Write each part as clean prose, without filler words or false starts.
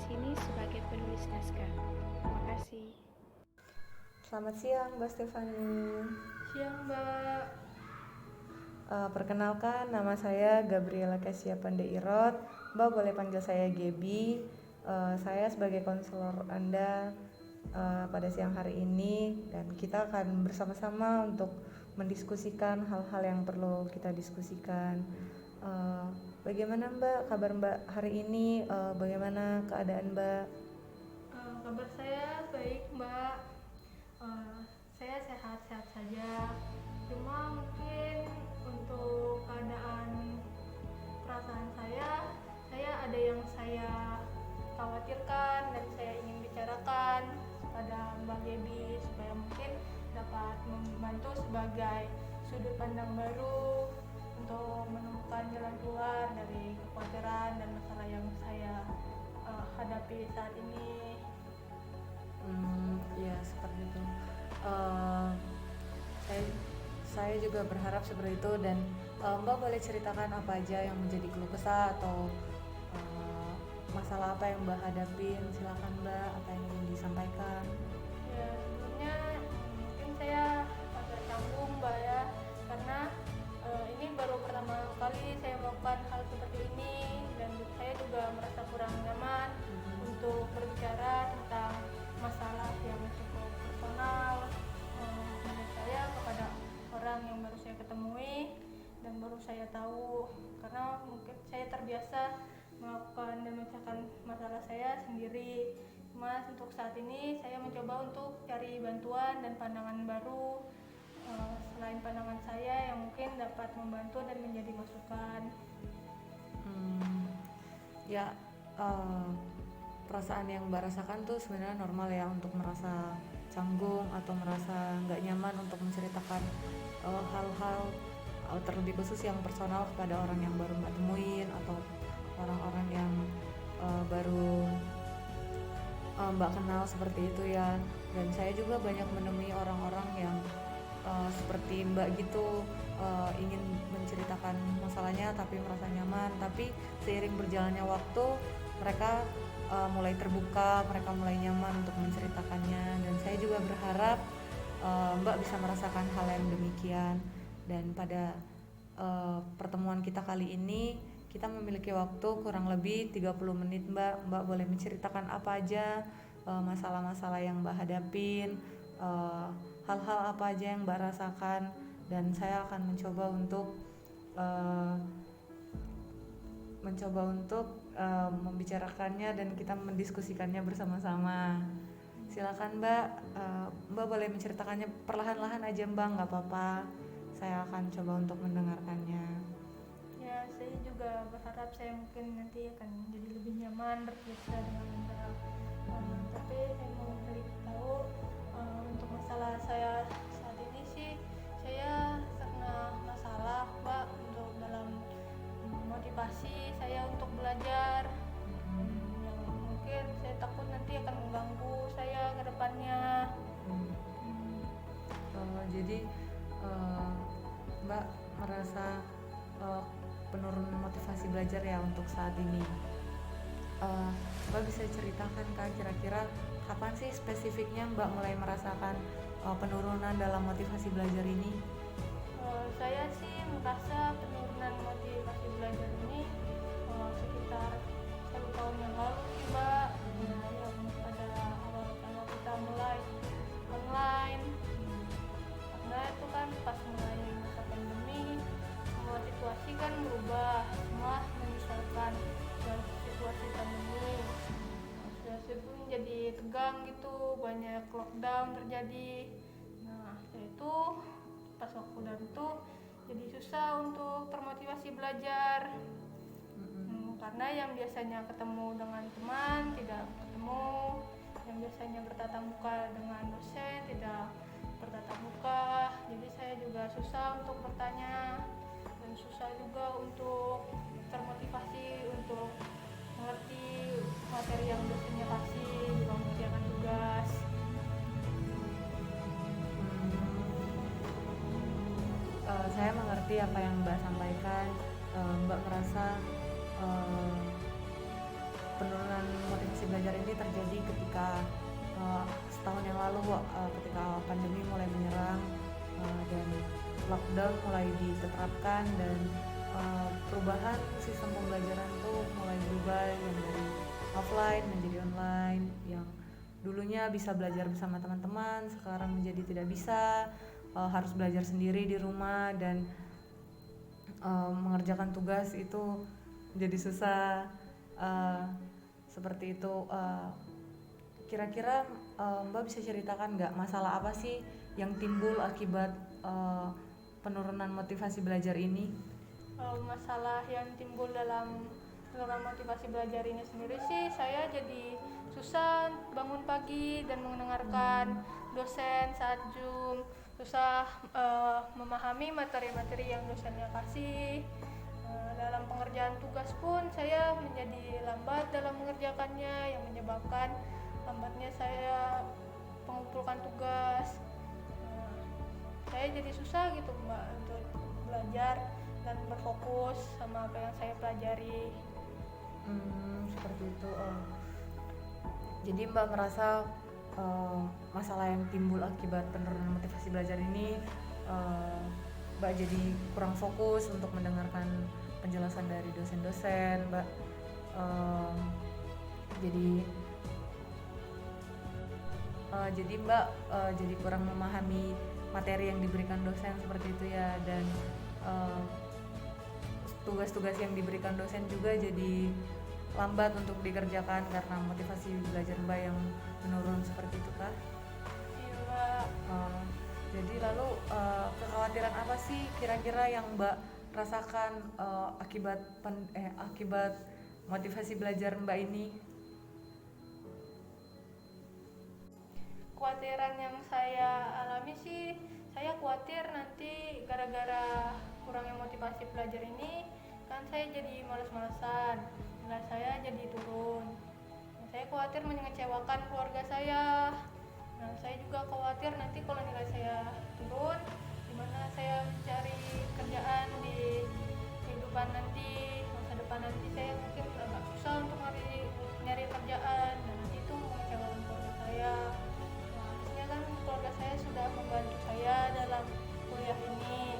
sini sebagai penulis naskah. Terima kasih. Selamat siang Mbak Stefani. Siang Mbak. Perkenalkan, nama saya Gabriela Kesia Pandeirot. Mbak boleh panggil saya Gebi. Saya sebagai konselor Anda pada siang hari ini, dan kita akan bersama-sama untuk mendiskusikan hal-hal yang perlu kita diskusikan. Bagaimana Mbak, kabar Mbak hari ini? Bagaimana keadaan Mbak? Kabar saya baik Mbak. Saya sehat-sehat saja. Cuma mungkin untuk keadaan perasaan saya ada yang saya khawatirkan dan saya ingin bicarakan pada Mbak Gebi supaya mungkin dapat membantu sebagai sudut pandang baru untuk menemukan jalan keluar dari kekhawatiran dan masalah yang saya hadapi saat ini. Ya seperti itu. Saya juga berharap seperti itu, dan Mbak boleh ceritakan apa aja yang menjadi keluh kesah atau masalah apa yang Mbak hadapin. Silakan Mbak, apa yang ingin disampaikan. Ya sebelumnya mungkin saya agak canggung Mbak ya, karena ini baru pertama kali saya melakukan hal seperti ini, dan saya juga merasa kurang nyaman untuk berbicara tentang masalah yang cukup personal menurut saya kepada orang yang baru saya ketemui dan baru saya tahu, karena mungkin saya terbiasa melakukan dan memecahkan masalah saya sendiri. Mas, untuk saat ini saya mencoba untuk cari bantuan dan pandangan baru selain pandangan saya yang mungkin dapat membantu dan menjadi masukan. Perasaan yang Mbak rasakan tuh sebenarnya normal ya, untuk merasa canggung atau merasa nggak nyaman untuk menceritakan hal-hal terlebih khusus yang personal kepada orang yang baru Mbak temuin atau orang-orang yang baru Mbak kenal, seperti itu ya. Dan saya juga banyak menemui orang-orang yang seperti Mbak gitu, ingin menceritakan masalahnya tapi merasa nyaman, tapi seiring berjalannya waktu mereka mulai terbuka, mereka mulai nyaman untuk menceritakannya, dan saya juga berharap Mbak bisa merasakan hal yang demikian. Dan pada pertemuan kita kali ini, kita memiliki waktu kurang lebih 30 menit Mbak. Mbak boleh menceritakan apa aja masalah-masalah yang Mbak hadapin, hal-hal apa aja yang Mbak rasakan, dan saya akan mencoba untuk membicarakannya dan kita mendiskusikannya bersama-sama. Silakan Mbak, Mbak boleh menceritakannya perlahan-lahan aja Mbak, nggak apa-apa. Saya akan coba untuk mendengarkannya. Ya, saya juga berharap saya mungkin nanti akan jadi lebih nyaman berbicara dengan Anda. Tapi saya mau beritahu untuk masalah saya saat ini sih, saya kena masalah Mbak untuk dalam motivasi saya untuk belajar, yang mungkin saya takut nanti akan mengganggu saya ke depannya. Jadi Mbak merasa penurunan motivasi belajar ya untuk saat ini. Mbak bisa ceritakan kan kira-kira kapan sih spesifiknya Mbak mulai merasakan penurunan dalam motivasi belajar ini? Saya sih merasa penurunan motivasi belajar ini sekitar 1 tahun yang lalu sih Mbak. Yang pada awal kita mulai online, karena itu kan pas mulai masa pandemi, semua situasi kan berubah, semua menyesuaikan dengan situasi pandemi. Situasi pun jadi tegang gitu, banyak lockdown terjadi. Nah, itu pas lockdown itu jadi susah untuk termotivasi belajar. Karena yang biasanya ketemu dengan teman tidak ketemu, yang biasanya bertatap muka dengan dosen tidak bertatap muka. Jadi saya juga susah untuk bertanya dan susah juga untuk termotivasi untuk mengerti materi yang dosennya kasih juga mengerjakan tugas. Saya mengerti apa yang Mbak sampaikan. Mbak merasa penurunan motivasi belajar ini terjadi ketika setahun yang lalu ketika pandemi mulai menyerang dan lockdown mulai diterapkan dan perubahan sistem pembelajaran tuh mulai berubah yang dari offline menjadi online, yang dulunya bisa belajar bersama teman-teman sekarang menjadi tidak bisa, harus belajar sendiri di rumah dan mengerjakan tugas itu menjadi susah, seperti itu. Kira-kira Mbak bisa ceritakan nggak masalah apa sih yang timbul akibat penurunan motivasi belajar ini? Masalah yang timbul dalam penurunan motivasi belajar ini sendiri sih, saya jadi susah bangun pagi dan mendengarkan dosen saat Zoom, susah memahami materi-materi yang dosennya kasih. Dalam pengerjaan tugas pun saya menjadi lambat dalam mengerjakannya, yang menyebabkan lambatnya saya mengumpulkan tugas. Saya jadi susah gitu Mbak untuk belajar dan berfokus sama apa yang saya pelajari. Seperti itu. Jadi Mbak merasa masalah yang timbul akibat penurunan motivasi belajar ini, Mbak jadi kurang fokus untuk mendengarkan penjelasan dari dosen-dosen, Mbak jadi Mbak jadi kurang memahami materi yang diberikan dosen seperti itu ya, dan tugas-tugas yang diberikan dosen juga jadi lambat untuk dikerjakan karena motivasi belajar Mbak yang menurun seperti itu kah? Iya Mbak. Jadi lalu kekhawatiran apa sih kira-kira yang Mbak rasakan akibat motivasi belajar Mbak ini? Kekhawatiran yang saya alami sih, saya khawatir nanti gara-gara kurangnya motivasi belajar ini kan saya jadi malas-malasan, nilai saya jadi turun. Saya khawatir mengecewakan keluarga saya. Nah, saya juga khawatir nanti kalau nilai saya turun, gimana saya mencari kerjaan di kehidupan nanti, masa depan nanti saya mungkin agak susah untuk nyari kerjaan, dan nanti itu mengecewakan keluarga saya. Nah, harusnya kan keluarga saya sudah membantu saya dalam kuliah ini.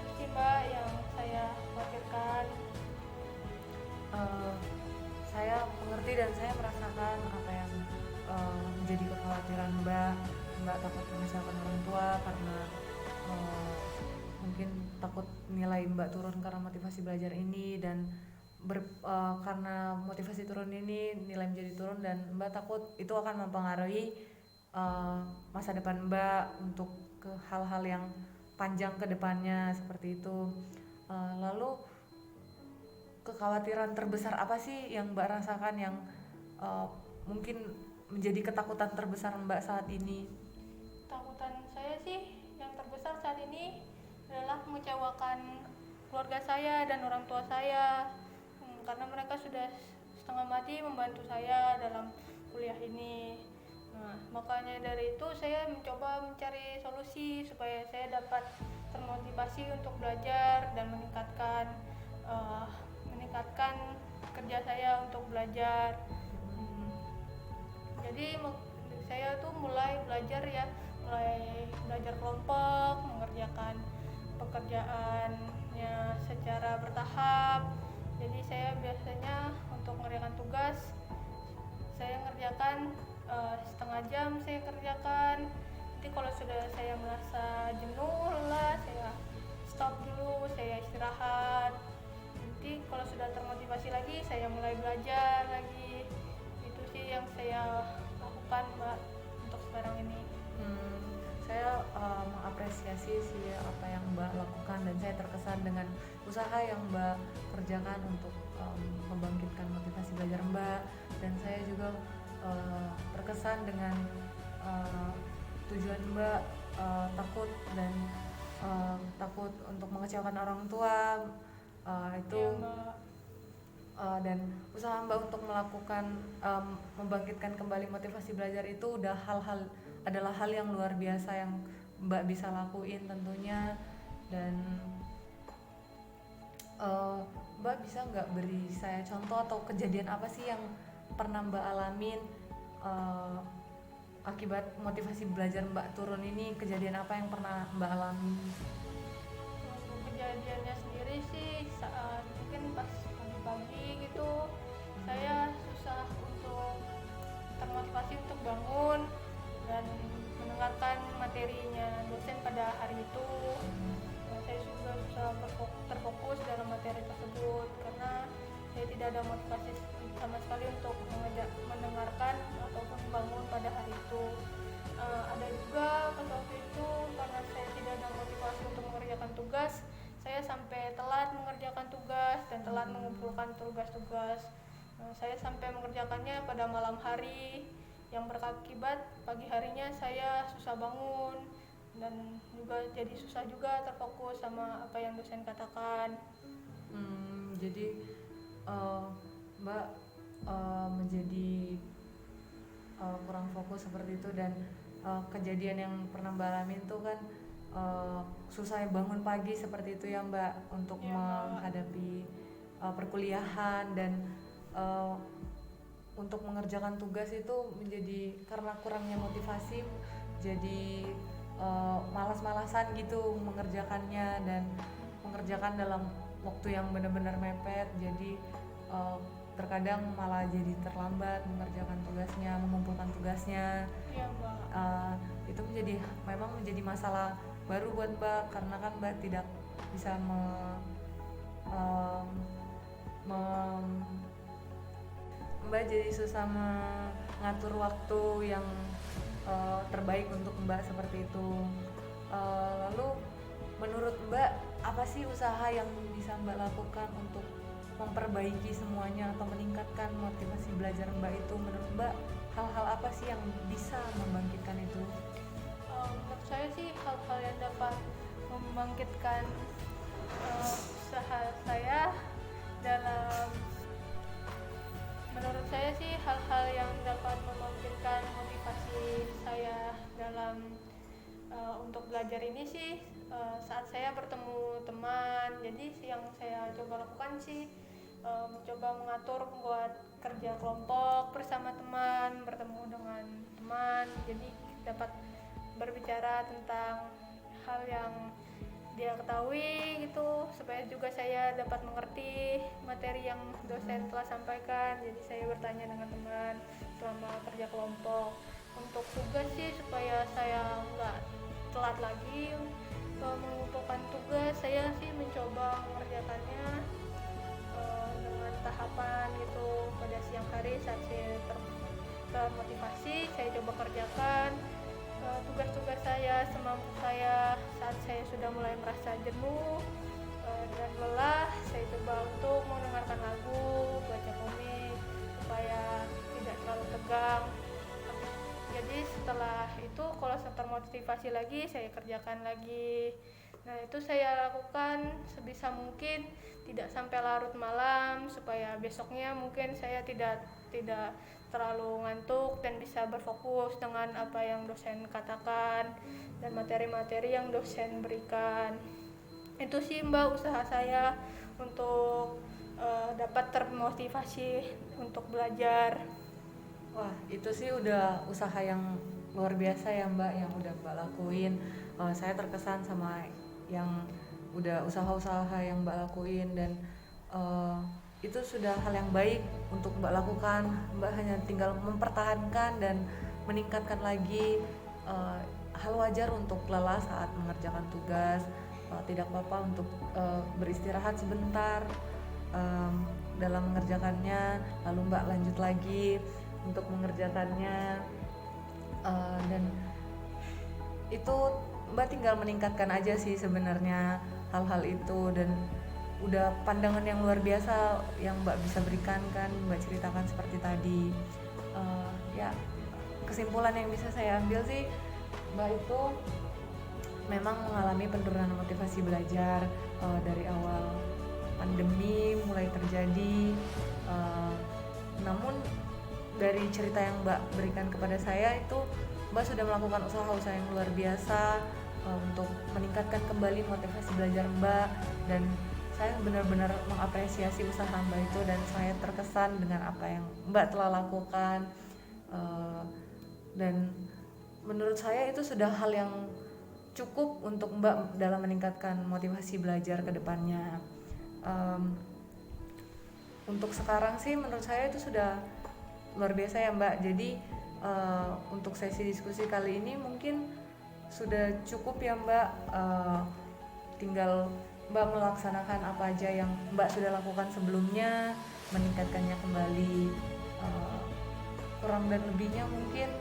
Itu sih Mbak yang saya khawatirkan. Saya mengerti dan saya merasakan apa yang menjadi kekhawatiran Mbak takut mengecewakan orang tua karena mungkin takut nilai Mbak turun karena motivasi belajar ini, dan karena motivasi turun ini nilai menjadi turun, dan Mbak takut itu akan mempengaruhi masa depan Mbak untuk ke hal-hal yang panjang ke depannya seperti itu. Lalu kekhawatiran terbesar apa sih yang Mbak rasakan yang mungkin menjadi ketakutan terbesar Mbak saat ini? Ketakutan saya sih yang terbesar saat ini adalah mengecewakan keluarga saya dan orang tua saya, karena mereka sudah setengah mati membantu saya dalam kuliah ini. Nah, makanya dari itu saya mencoba mencari solusi supaya saya dapat termotivasi untuk belajar dan meningkatkan kerja saya untuk belajar. Jadi saya tuh mulai belajar kelompok, mengerjakan pekerjaannya secara bertahap. Jadi saya biasanya untuk mengerjakan tugas saya ngerjakan setengah jam saya kerjakan. Nanti kalau sudah saya merasa jenuh, lelah, saya stop dulu, saya istirahat. Nanti kalau sudah termotivasi lagi, saya mulai belajar lagi. Itu sih yang saya lakukan Mbak untuk sekarang ini. Saya mengapresiasi sih apa yang Mbak lakukan, dan saya terkesan dengan usaha yang Mbak kerjakan untuk membangkitkan motivasi belajar Mbak, dan saya juga terkesan dengan tujuan Mbak, takut untuk mengecewakan orang tua, itu Ya, dan usaha Mbak untuk melakukan membangkitkan kembali motivasi belajar itu adalah hal yang luar biasa yang Mbak bisa lakuin tentunya, dan Eh, Mbak bisa nggak beri saya contoh atau kejadian apa sih yang pernah Mbak alamin eh, akibat motivasi belajar Mbak turun ini? Kejadian apa yang pernah Mbak alami? Untuk kejadiannya sendiri sih saat mungkin pas pagi-pagi gitu saya susah untuk termotivasi untuk bangun dan mendengarkan materinya dosen pada hari itu. Saya juga susah terfokus dalam materi tersebut karena saya tidak ada motivasi sama sekali untuk mendengarkan ataupun bangun pada hari itu. Ada juga pada waktu itu karena saya tidak ada motivasi untuk mengerjakan tugas, saya sampai telat mengerjakan tugas dan telat mengumpulkan tugas-tugas. Saya sampai mengerjakannya pada malam hari yang berakibat pagi harinya saya susah bangun dan juga jadi susah juga terfokus sama apa yang dosen katakan. Jadi Mbak menjadi kurang fokus seperti itu, dan kejadian yang pernah Mbak alami itu kan susah bangun pagi seperti itu ya Mbak, untuk Ya, Mbak. menghadapi perkuliahan, dan untuk mengerjakan tugas itu menjadi karena kurangnya motivasi jadi malas-malasan gitu mengerjakannya, dan mengerjakan dalam waktu yang benar-benar mepet, jadi terkadang malah jadi terlambat mengerjakan tugasnya, mengumpulkan tugasnya. Iya, Mbak. Itu memang menjadi masalah baru buat Mbak, karena kan Mbak tidak bisa Mbak jadi susah mengatur waktu yang terbaik untuk Mbak seperti itu. Lalu menurut Mbak, apa sih usaha yang bisa Mbak lakukan untuk memperbaiki semuanya atau meningkatkan motivasi belajar Mbak itu? Menurut Mbak, hal-hal apa sih yang bisa membangkitkan itu? Menurut saya sih hal-hal yang dapat membangkitkan usaha saya dalam menurut saya sih hal-hal yang dapat membangkitkan motivasi saya dalam untuk belajar ini sih saat saya bertemu teman. Jadi yang saya coba lakukan sih mencoba mengatur buat kerja kelompok bersama teman, bertemu dengan teman, jadi dapat berbicara tentang hal yang dia ketahui gitu, supaya juga saya dapat mengerti materi yang dosen telah sampaikan. Jadi saya bertanya dengan teman selama kerja kelompok. Untuk tugas sih supaya saya nggak telat lagi mengumpulkan tugas, saya sih mencoba mengerjakannya dengan tahapan gitu. Pada siang hari saat saya termotivasi, saya coba kerjakan tugas-tugas saya semampu saya. Saat saya sudah mulai merasa jenuh dan lelah, saya coba untuk mendengarkan lagu, baca komik supaya tidak terlalu tegang. Jadi setelah itu kalau saya termotivasi lagi, saya kerjakan lagi. Nah, itu saya lakukan sebisa mungkin tidak sampai larut malam, supaya besoknya mungkin saya tidak terlalu ngantuk dan bisa berfokus dengan apa yang dosen katakan dan materi-materi yang dosen berikan. Itu sih Mbak usaha saya untuk dapat termotivasi untuk belajar. Wah, itu sih udah usaha yang luar biasa ya Mbak, yang udah Mbak lakuin. Saya terkesan sama yang udah usaha-usaha yang Mbak lakuin, dan itu sudah hal yang baik untuk Mbak lakukan. Mbak hanya tinggal mempertahankan dan meningkatkan lagi. Hal wajar untuk lelah saat mengerjakan tugas. Tidak apa-apa untuk beristirahat sebentar dalam mengerjakannya, lalu Mbak lanjut lagi untuk mengerjakannya, dan itu Mbak tinggal meningkatkan aja sih sebenarnya hal-hal itu. Dan udah pandangan yang luar biasa yang Mbak bisa berikan, kan Mbak ceritakan seperti tadi. Ya, kesimpulan yang bisa saya ambil sih, Mbak itu memang mengalami penurunan motivasi belajar dari awal pandemi mulai terjadi. Namun dari cerita yang Mbak berikan kepada saya itu, Mbak sudah melakukan usaha-usaha yang luar biasa untuk meningkatkan kembali motivasi belajar Mbak, dan saya benar-benar mengapresiasi usaha Mbak itu dan saya terkesan dengan apa yang Mbak telah lakukan. Dan menurut saya itu sudah hal yang cukup untuk Mbak dalam meningkatkan motivasi belajar ke depannya. Untuk sekarang sih menurut saya itu sudah luar biasa ya Mbak. Jadi untuk sesi diskusi kali ini mungkin sudah cukup ya Mbak. Tinggal Mbak melaksanakan apa aja yang Mbak sudah lakukan sebelumnya, meningkatkannya kembali. Kurang dan lebihnya mungkin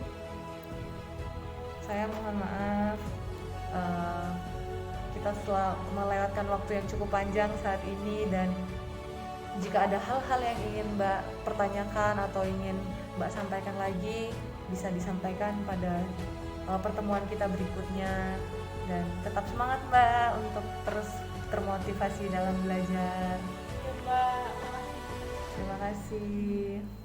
saya mohon maaf. Kita setelah melewatkan waktu yang cukup panjang saat ini, dan jika ada hal-hal yang ingin Mbak pertanyakan atau ingin Mbak sampaikan lagi, bisa disampaikan pada pertemuan kita berikutnya. Dan tetap semangat Mbak untuk terus termotivasi dalam belajar. Ya, Mbak, makasih. Terima kasih.